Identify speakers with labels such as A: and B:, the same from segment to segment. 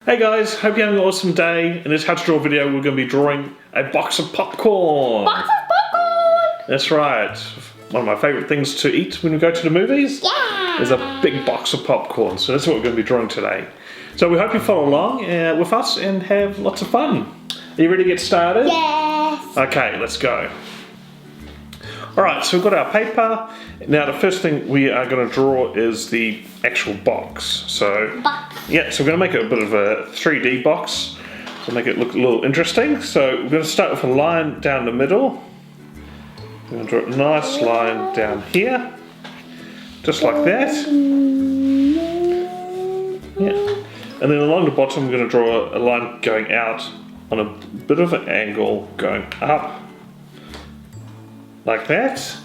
A: Hey guys, hope you're having an awesome day. In this how to draw video, we're going to be drawing a box of popcorn.
B: Box of popcorn!
A: That's right. One of my favourite things to eat when we go to the movies is a big box of popcorn. So that's what we're going to be drawing today. So we hope you follow along with us and have lots of fun. Are you ready to get started?
B: Yes.
A: Okay, let's go. Alright, so we've got our paper. Now the first thing we are going to draw is the actual box. So, yeah, so we're going to make it a bit of a 3D box to make it look a little interesting. So we're going to start with a line down the middle. We're going to draw a nice line down here, just like that. Yeah. And then along the bottom we're going to draw a line going out on a bit of an angle going up. Like that.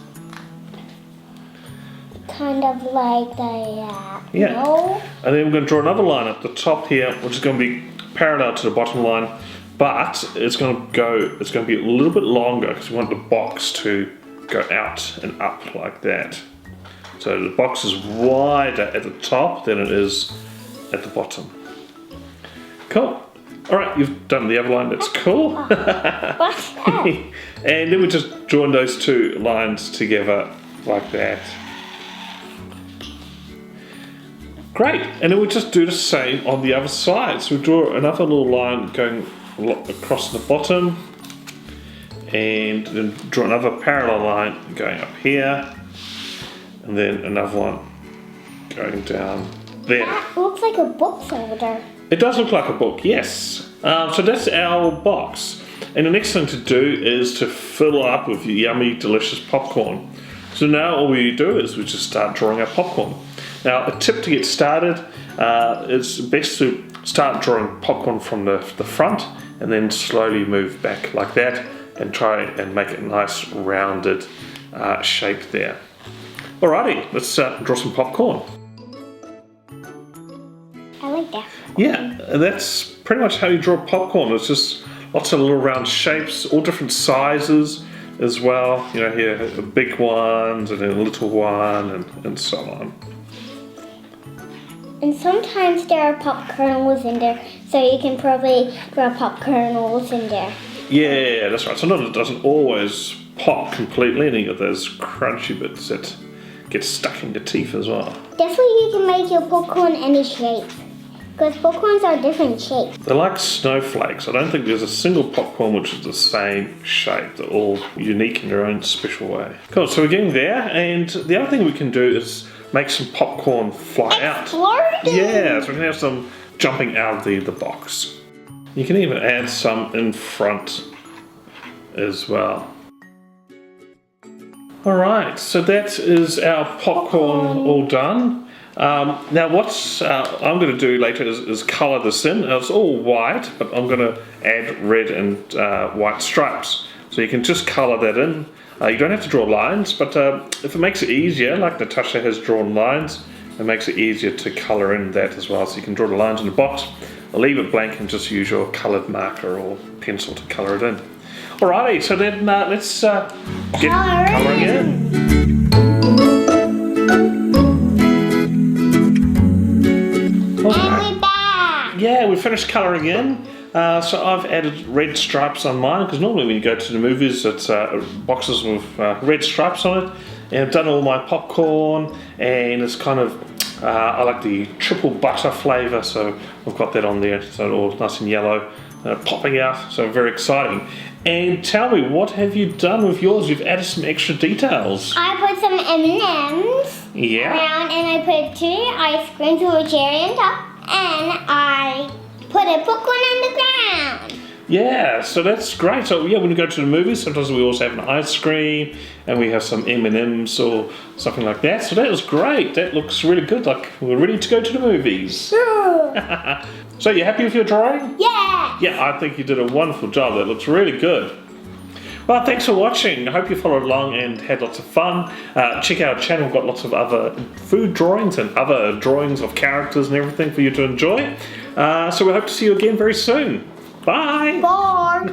B: Kind of like that.
A: Yeah.
B: No?
A: And then we're going to draw another line at the top here, which is going to be parallel to the bottom line, but it's going to be a little bit longer because we want the box to go out and up like that. So the box is wider at the top than it is at the bottom. Cool. Alright, you've done the other line, that's cool.
B: What's that?
A: And then we just join those two lines together like that. Great, and then we just do the same on the other side. So we draw another little line going across the bottom, and then draw another parallel line going up here, and then another one going down there.
B: That looks like a book folder.
A: It does look like a book, yes. So that's our box. And the next thing to do is to fill up with yummy, delicious popcorn. So now all we do is we just start drawing our popcorn. Now, a tip to get started, it's best to start drawing popcorn from the front and then slowly move back like that and try and make a nice rounded shape there. Alrighty, let's draw some popcorn.
B: I like that.
A: Yeah, that's pretty much how you draw popcorn. It's just lots of little round shapes, all different sizes as well. You know, here big ones and then a little one and so on.
B: And sometimes there are pop kernels in there, so you can probably draw pop kernels in there.
A: Yeah, that's right. Sometimes it doesn't always pop completely, and you got those crunchy bits that get stuck in your teeth as well.
B: Definitely you can make your popcorn any shape, because popcorns are different shapes.
A: They're like snowflakes. I don't think there's a single popcorn which is the same shape. They're all unique in their own special way. Cool, so we're getting there, and the other thing we can do is make some popcorn fly out.
B: Exploding!
A: Yeah, so we can have some jumping out of the box. You can even add some in front as well. Alright, so that is our popcorn all done. Now what I'm going to do later is colour this in. Now, it's all white, but I'm going to add red and white stripes. So you can just colour that in. You don't have to draw lines, but if it makes it easier, like Natasha has drawn lines, it makes it easier to colour in that as well. So you can draw the lines in the box, or leave it blank and just use your coloured marker or pencil to colour it in. Alrighty, so then let's get colouring in.
B: And we're back!
A: Yeah, we finished colouring in. So I've added red stripes on mine, because normally when you go to the movies it's boxes with red stripes on it. And I've done all my popcorn, and it's kind of, I like the triple butter flavour, so I've got that on there, so it's all nice and yellow, popping out, so very exciting. And tell me, what have you done with yours? You've added some extra details.
B: I put some M&Ms around, and I put 2 ice creams with a cherry on top, and I put a popcorn on the ground.
A: Yeah, so that's great. So yeah, when we go to the movies, sometimes we also have an ice cream, and we have some M&Ms or something like that. So that was great. That looks really good. Like we're ready to go to the movies.
B: Sure.
A: So you happy with your drawing?
B: Yeah.
A: Yeah, I think you did a wonderful job. That looks really good. Well, thanks for watching. I hope you followed along and had lots of fun. Check out our channel. We've got lots of other food drawings and other drawings of characters and everything for you to enjoy. So we hope to see you again very soon. Bye.
B: Bye.